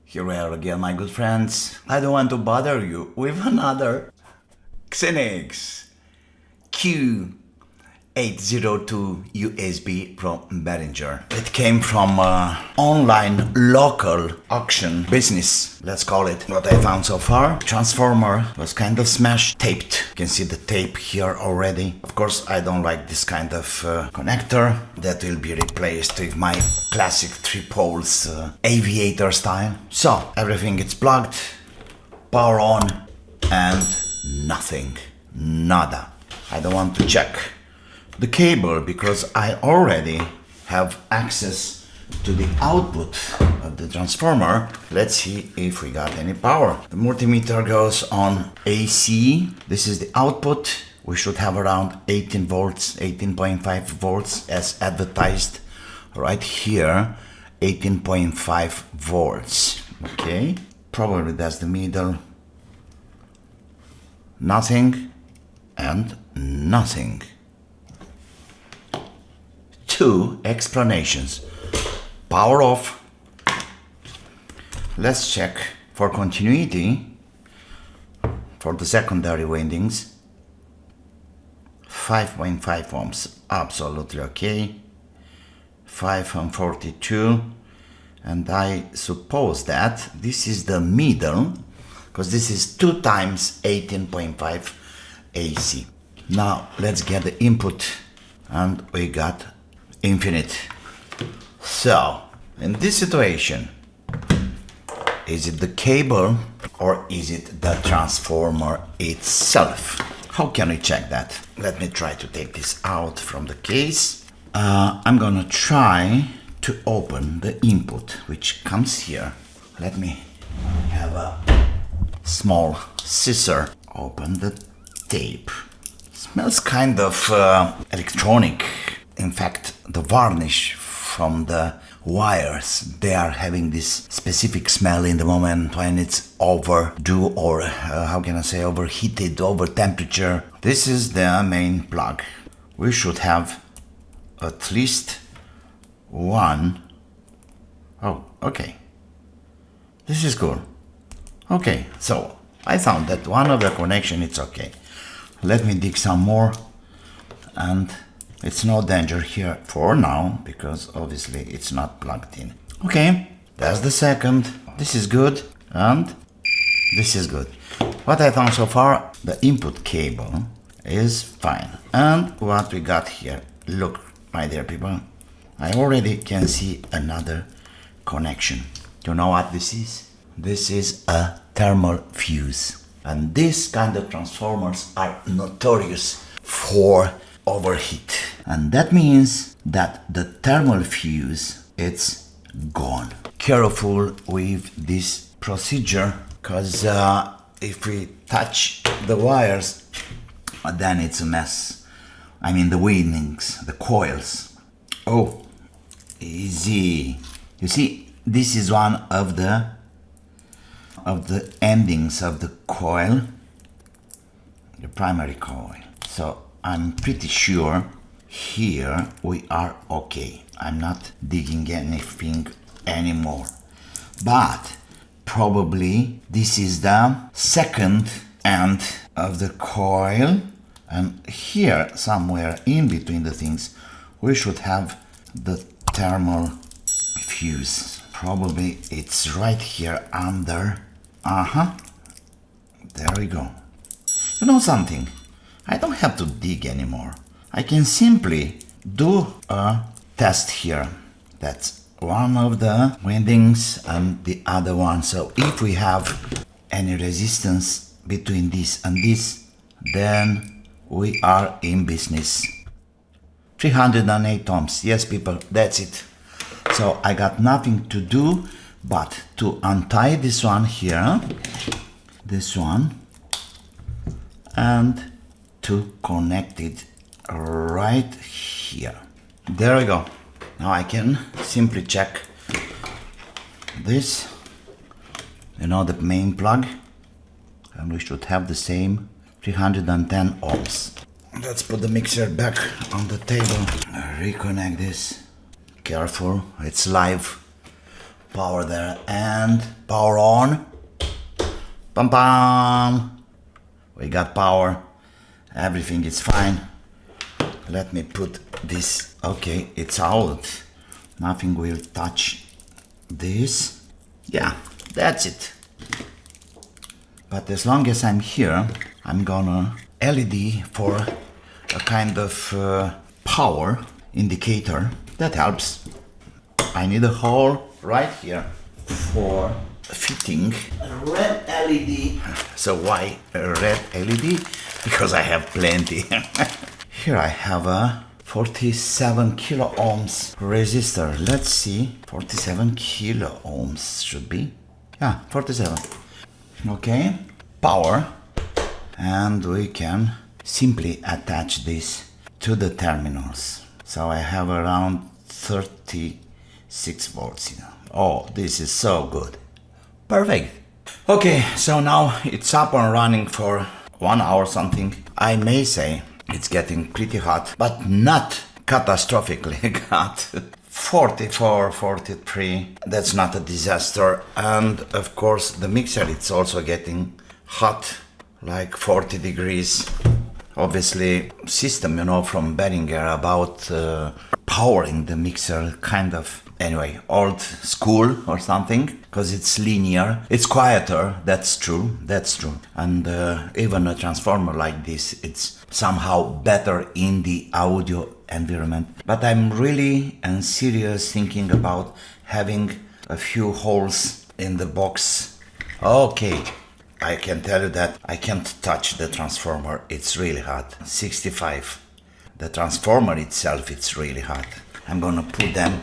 Here we are again, my good friends. I don't want to bother you with another Xenyx Q 802 USB from Behringer. It came from online local auction business, let's call it. What I found so far, transformer was kind of smashed, taped. You can see the tape here already. Of course, I don't like this kind of connector. That will be replaced with my classic 3 poles aviator style. So everything is plugged, power on, and nothing, nada. I don't want to check the cable because I already have access to the output of the transformer. Let's see if we got any power. The multimeter goes on AC. This is the output. We should have around 18 volts, 18.5 volts as advertised right here, 18.5 volts. Okay, probably that's the middle. Nothing and nothing. 2 explanations. Power off. Let's check for continuity for the secondary windings. 5.5 ohms, absolutely okay. 542, and I suppose that this is the middle because this is 2 times 18.5 AC. Now let's get the input, and we got infinite. So in this situation, is it the cable or is it the transformer itself? How can we check that? Let me try to take this out from the case. I'm gonna try to open the input which comes here. Let me have a small scissor. Open the tape. Smells kind of electronic. In fact, the varnish from the wires, they are having this specific smell in the moment when it's overdue or how can I say, overheated, over temperature. This is the main plug. We should have at least one. Oh, okay. This is cool. Okay, so I found that one of the connection, it's okay. Let me dig some more, and it's no danger here for now because obviously it's not plugged in. Okay, that's the second. This is good, and this is good. What I found so far, the input cable is fine. And what we got here, look, my dear people, I already can see another connection. You know what this is? This is a thermal fuse. And these kind of transformers are notorious for overheat, and that means that the thermal fuse, it's gone. Careful with this procedure, because if we touch the wires, then it's a mess. I mean the windings, the coils. Oh, easy. You see, this is one of the endings of the coil, the primary coil. So I'm pretty sure here we are okay. I'm not digging anything anymore. But probably this is the second end of the coil, and here somewhere in between the things we should have the thermal fuse. Probably it's right here under. There we go. You know something? I don't have to dig anymore. I can simply do a test here. That's one of the windings and the other one. So if we have any resistance between this and this, then we are in business. 308 ohms. Yes, people, that's it. So I got nothing to do but to untie this one here, this one, and to connect it right here. There we go. Now I can simply check this, you know, the main plug, and we should have the same 310 ohms. Let's put the mixer back on the table, reconnect this. Careful, it's live. Power there and power on. Pam pam. We got power. Everything is fine. Let me put this. Okay, it's out. Nothing will touch this. Yeah, that's it. But as long as I'm here, I'm gonna LED for a kind of power indicator. That helps. I need a hole right here for fitting a red LED. So why a red LED? Because I have plenty. Here I have a 47 kilo ohms resistor. Let's see. 47 kilo ohms should be. Yeah, 47. Okay, power. And we can simply attach this to the terminals. So I have around 36 volts here. Oh, this is so good. Perfect. Okay, so now it's up and running for 1 hour something. I may say it's getting pretty hot, but not catastrophically hot. 44, 43, that's not a disaster. And of course the mixer, it's also getting hot, like 40 degrees. Obviously system, you know, from Behringer about powering the mixer, kind of, anyway, old school or something, because it's linear, it's quieter, that's true. And even a transformer like this, it's somehow better in the audio environment. But I'm really and serious thinking about having a few holes in the box. Okay, I can tell you that I can't touch the transformer, it's really hot. 65. The transformer itself, it's really hot. I'm gonna put them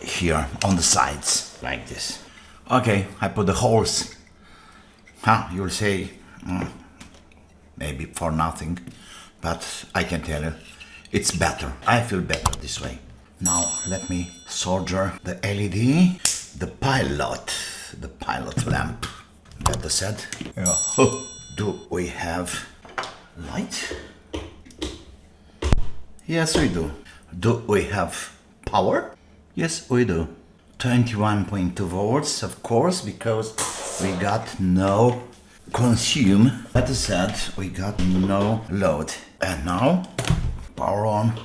here on the sides, like this. Okay, I put the holes. You'll say, maybe for nothing, but I can tell you, it's better. I feel better this way. Now, let me solder the LED, the pilot lamp. Better said. Yeah. Do we have light? Yes, we do. Do we have power? Yes, we do. 21.2 volts, of course, because we got no consume. Better said, we got no load. And now, power on.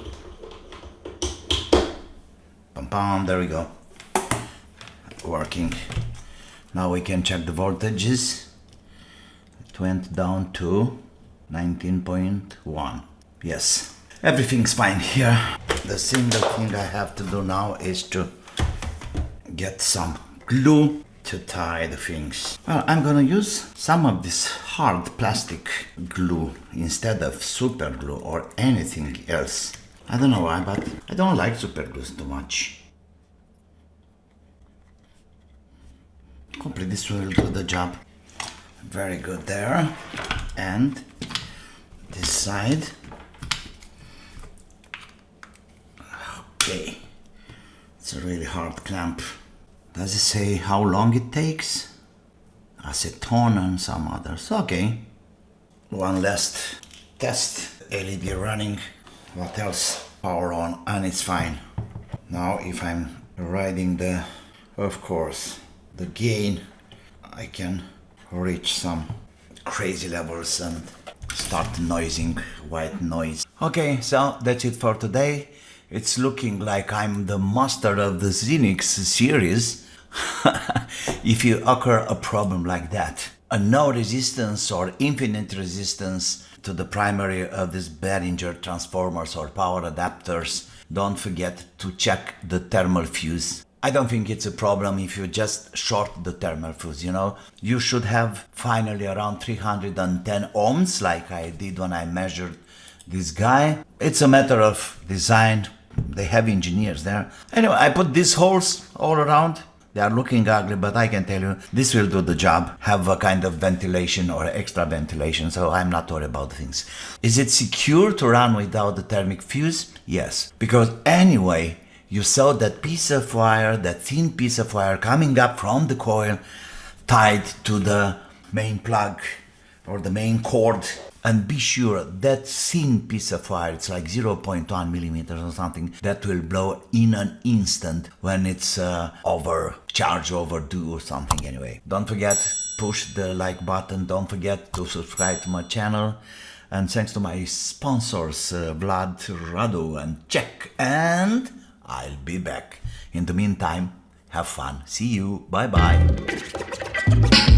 Pam pam, there we go. Working. Now we can check the voltages. It went down to 19.1. Yes, everything's fine here. The single thing I have to do now is to get some glue to tie the things. Well, I'm gonna use some of this hard plastic glue instead of super glue or anything else. I don't know why, but I don't like super glues too much. Hopefully this will do the job. Very good there. And this side. Okay. It's a really hard clamp. Does it say how long it takes? Acetone and some others. Okay. One last test. LED running. What else? Power on and it's fine. Now if I'm riding the, of course, the gain, I can reach some crazy levels and start noising white noise. Okay, so that's it for today. It's looking like I'm the master of the Xenyx series. If you occur a problem like that, a no resistance or infinite resistance to the primary of this Behringer transformers or power adapters, don't forget to check the thermal fuse. I don't think it's a problem if you just short the thermal fuse, you know. You should have finally around 310 ohms like I did when I measured this guy. It's a matter of design. They have engineers there. Anyway, I put these holes all around. They are looking ugly, but I can tell you this will do the job. Have a kind of ventilation or extra ventilation, so I'm not worried about things. Is it secure to run without the thermic fuse? Yes, because anyway, you saw that piece of wire, that thin piece of wire coming up from the coil tied to the main plug or the main cord. And be sure that thin piece of wire, it's like 0.1 millimeters or something, that will blow in an instant when it's overdue or something anyway. Don't forget, push the like button, don't forget to subscribe to my channel. And thanks to my sponsors, Vlad, Radu and Czech. And I'll be back. In the meantime, have fun. See you. Bye bye.